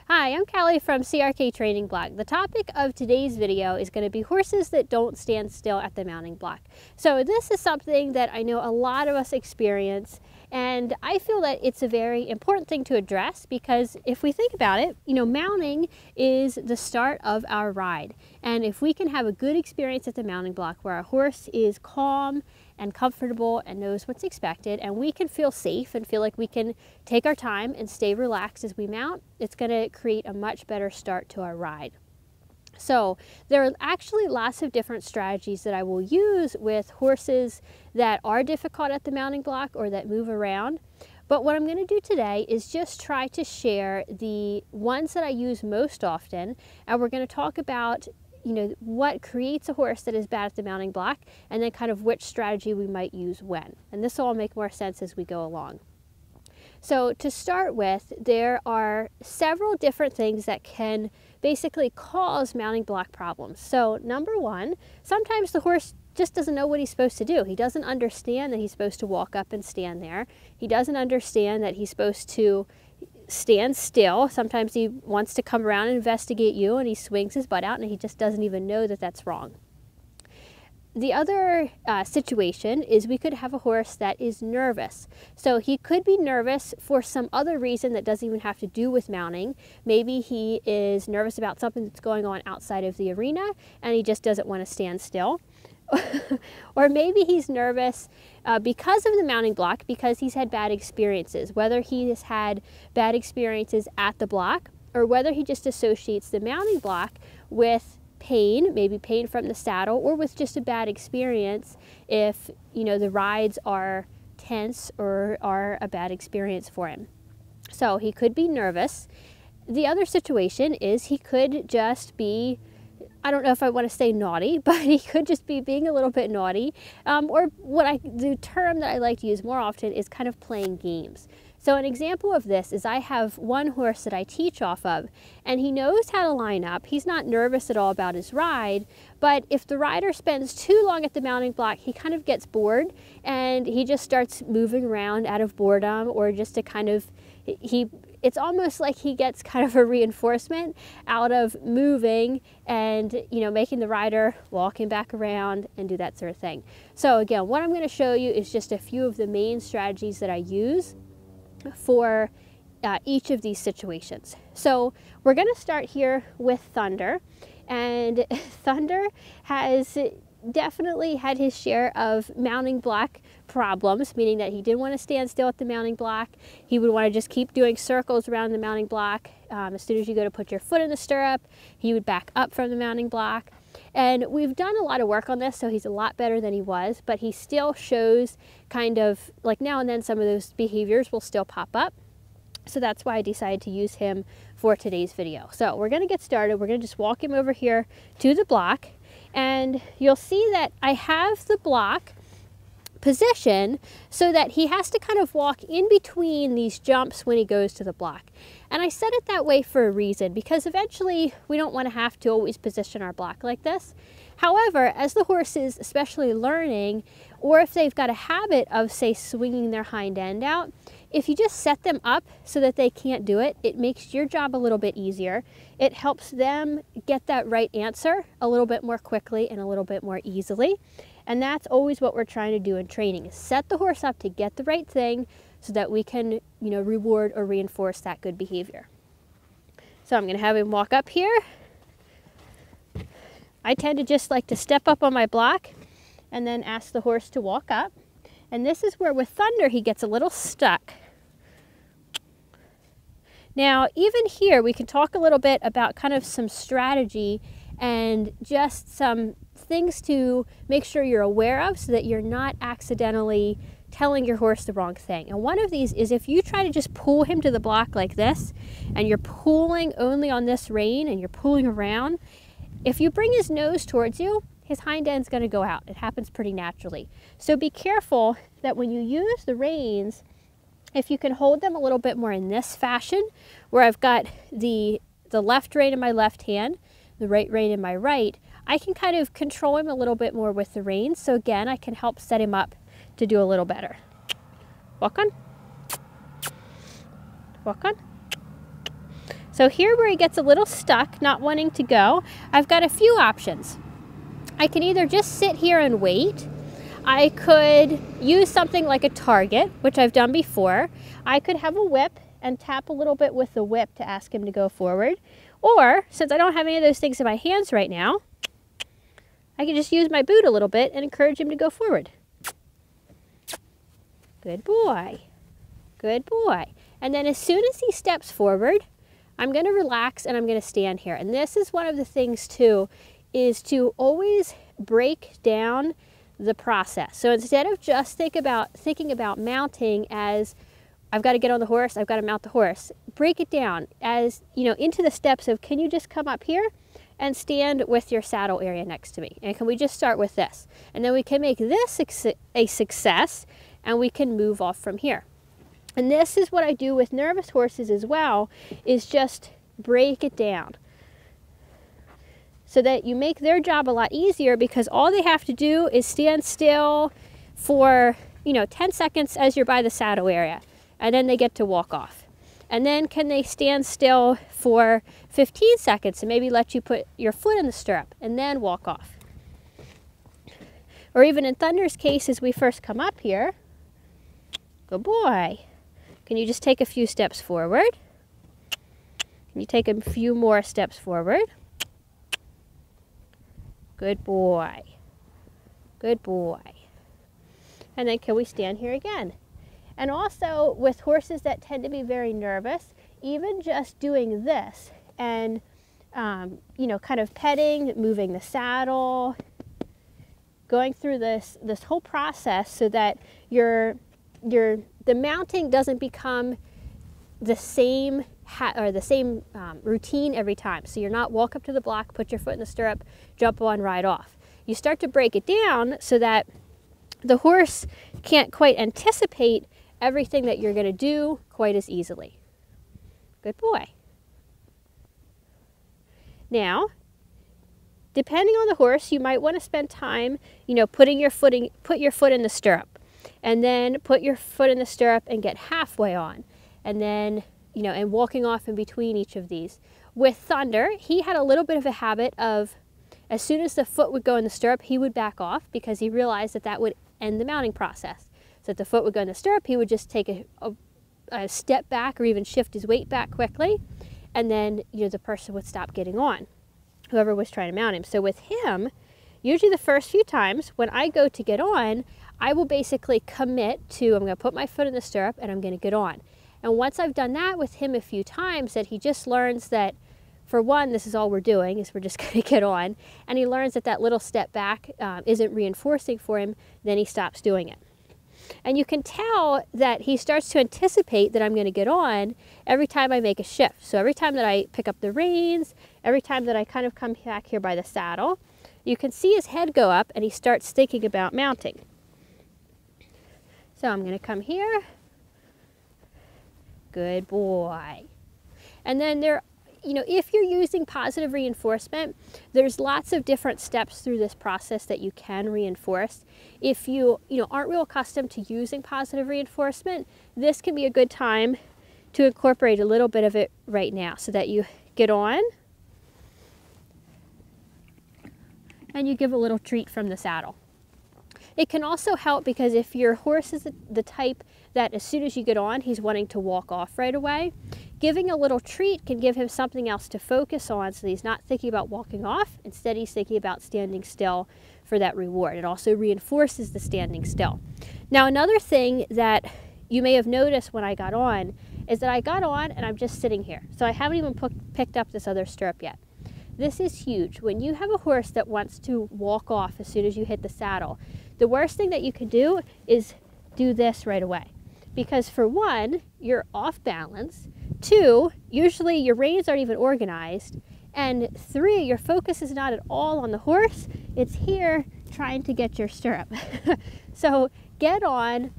Hi, I'm Callie from CRK Training Block. The topic of today's video is going to be horses that don't stand still at the mounting block. So this is something that I know a lot of us experience, and I feel that it's a very important thing to address because if we think about it, mounting is the start of our ride. And if we can have a good experience at the mounting block where our horse is calm and comfortable and knows what's expected, and we can feel safe and feel like we can take our time and stay relaxed as we mount, it's going to create a much better start to our ride. So there are actually lots of different strategies that I will use with horses that are difficult at the mounting block or that move around. But what I'm going to do today is just try to share the ones that I use most often, and we're going to talk about what creates a horse that is bad at the mounting block, and then kind of which strategy we might use when. And this will all make more sense as we go along. So to start with, there are several different things that can basically cause mounting block problems. So number one, sometimes the horse just doesn't know what he's supposed to do. He doesn't understand that he's supposed to walk up and stand there. He doesn't understand that he's supposed to stand still. Sometimes he wants to come around and investigate you, and he swings his butt out and he just doesn't even know that that's wrong. The other situation is we could have a horse that is nervous. So he could be nervous for some other reason that doesn't even have to do with mounting. Maybe he is nervous about something that's going on outside of the arena and he just doesn't want to stand still. Or maybe he's nervous because of the mounting block, because he's had bad experiences, whether he has had bad experiences at the block or whether he just associates the mounting block with pain, maybe pain from the saddle, or with just a bad experience if the rides are tense or are a bad experience for him. So he could be nervous. The other situation is he could just be, I don't know if I want to say naughty, but he could just be being a little bit naughty. Or the term that I like to use more often is kind of playing games. So an example of this is I have one horse that I teach off of, and he knows how to line up. He's not nervous at all about his ride, but if the rider spends too long at the mounting block, he kind of gets bored and he just starts moving around out of boredom, or just to kind of, it's almost like he gets kind of a reinforcement out of moving and making the rider walk him back around and do that sort of thing. So again, what I'm going to show you is just a few of the main strategies that I use for each of these situations. So we're going to start here with Thunder, and Thunder has definitely had his share of mounting block problems, meaning that he didn't want to stand still at the mounting block. He would want to just keep doing circles around the mounting block. As soon as you go to put your foot in the stirrup, he would back up from the mounting block. And we've done a lot of work on this, so he's a lot better than he was, but he still shows kind of like now and then some of those behaviors will still pop up. So that's why I decided to use him for today's video. So we're going to get started. We're going to just walk him over here to the block, and you'll see that I have the block position so that he has to kind of walk in between these jumps when he goes to the block. And I set it that way for a reason, because eventually we don't want to have to always position our block like this. However, as the horse is especially learning, or if they've got a habit of, say, swinging their hind end out, if you just set them up so that they can't do it, it makes your job a little bit easier. It helps them get that right answer a little bit more quickly and a little bit more easily. And that's always what we're trying to do in training, is set the horse up to get the right thing so that we can, reward or reinforce that good behavior. So I'm going to have him walk up here. I tend to just like to step up on my block and then ask the horse to walk up. And this is where with Thunder he gets a little stuck. Now, even here we can talk a little bit about kind of some strategy and just some things to make sure you're aware of so that you're not accidentally telling your horse the wrong thing. And one of these is if you try to just pull him to the block like this, and you're pulling only on this rein and you're pulling around, if you bring his nose towards you, his hind end's going to go out. It happens pretty naturally. So be careful that when you use the reins, if you can hold them a little bit more in this fashion, where I've got the left rein in my left hand, the right rein in my right, I can kind of control him a little bit more with the reins. So again, I can help set him up to do a little better. Walk on. Walk on. So here where he gets a little stuck, not wanting to go, I've got a few options. I can either just sit here and wait. I could use something like a target, which I've done before. I could have a whip and tap a little bit with the whip to ask him to go forward. Or, since I don't have any of those things in my hands right now, I can just use my boot a little bit and encourage him to go forward. Good boy. Good boy. And then as soon as he steps forward, I'm going to relax and I'm going to stand here. And this is one of the things too, is to always break down the process. So instead of just thinking about mounting as I've got to get on the horse, I've got to mount the horse, break it down as, into the steps of, can you just come up here and stand with your saddle area next to me? And can we just start with this? And then we can make this a success and we can move off from here. And this is what I do with nervous horses as well, is just break it down so that you make their job a lot easier, because all they have to do is stand still for 10 seconds as you're by the saddle area, and then they get to walk off. And then can they stand still for 15 seconds and maybe let you put your foot in the stirrup and then walk off. Or even in Thunder's case, as we first come up here, good boy. Can you just take a few steps forward? Can you take a few more steps forward? Good boy. Good boy. And then can we stand here again? And also with horses that tend to be very nervous, even just doing this and, kind of petting, moving the saddle, going through this whole process so that the mounting doesn't become the same routine every time. So you're not walk up to the block, put your foot in the stirrup, jump on, ride off. You start to break it down so that the horse can't quite anticipate everything that you're going to do quite as easily. Good boy. Now, depending on the horse, you might want to spend time, put your foot in the stirrup, and then put your foot in the stirrup and get halfway on, and then, and walking off in between each of these. With Thunder, he had a little bit of a habit of, as soon as the foot would go in the stirrup, he would back off because he realized that that would end the mounting process. So if the foot would go in the stirrup, he would just take a step back or even shift his weight back quickly, and then the person would stop getting on, whoever was trying to mount him. So with him, usually the first few times when I go to get on, I will basically commit to, I'm going to put my foot in the stirrup and I'm going to get on. And once I've done that with him a few times, that he just learns that, for one, this is all we're doing, is we're just going to get on, and he learns that that little step back isn't reinforcing for him, then he stops doing it. And you can tell that he starts to anticipate that I'm going to get on every time I make a shift. So every time that I pick up the reins, every time that I kind of come back here by the saddle, you can see his head go up and he starts thinking about mounting. So I'm going to come here. Good boy. And then if you're using positive reinforcement, there's lots of different steps through this process that you can reinforce. If you aren't real accustomed to using positive reinforcement, this can be a good time to incorporate a little bit of it right now, so that you get on and you give a little treat from the saddle. It can also help because if your horse is the type that as soon as you get on, he's wanting to walk off right away, giving a little treat can give him something else to focus on, so that he's not thinking about walking off. Instead, he's thinking about standing still for that reward. It also reinforces the standing still. Now, another thing that you may have noticed when I got on is that I got on and I'm just sitting here. So I haven't even picked up this other stirrup yet. This is huge. When you have a horse that wants to walk off as soon as you hit the saddle, the worst thing that you can do is do this right away. Because for one, you're off balance. Two, usually your reins aren't even organized. And three, your focus is not at all on the horse. It's here trying to get your stirrup. So get on,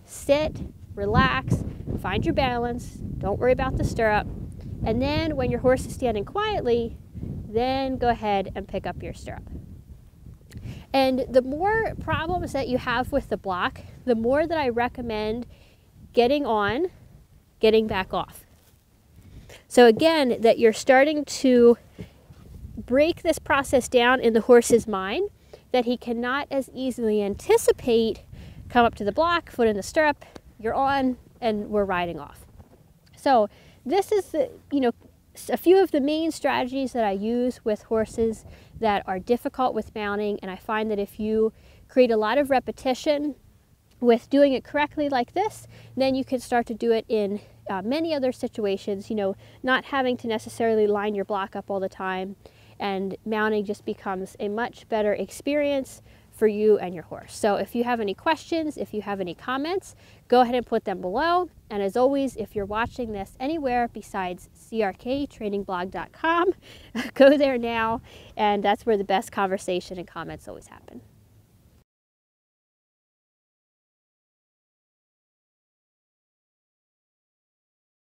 sit, relax, find your balance, don't worry about the stirrup. And then when your horse is standing quietly, then go ahead and pick up your stirrup. And the more problems that you have with the block, the more that I recommend getting on, getting back off. So again, that you're starting to break this process down in the horse's mind, that he cannot as easily anticipate, come up to the block, foot in the stirrup, you're on, and we're riding off. So this is the, a few of the main strategies that I use with horses that are difficult with mounting, and I find that if you create a lot of repetition with doing it correctly like this, then you can start to do it in many other situations, not having to necessarily line your block up all the time, and mounting just becomes a much better experience for you and your horse. So if you have any questions, if you have any comments, go ahead and put them below. And as always, if you're watching this anywhere besides crktrainingblog.com, go there now, and that's where the best conversation and comments always happen.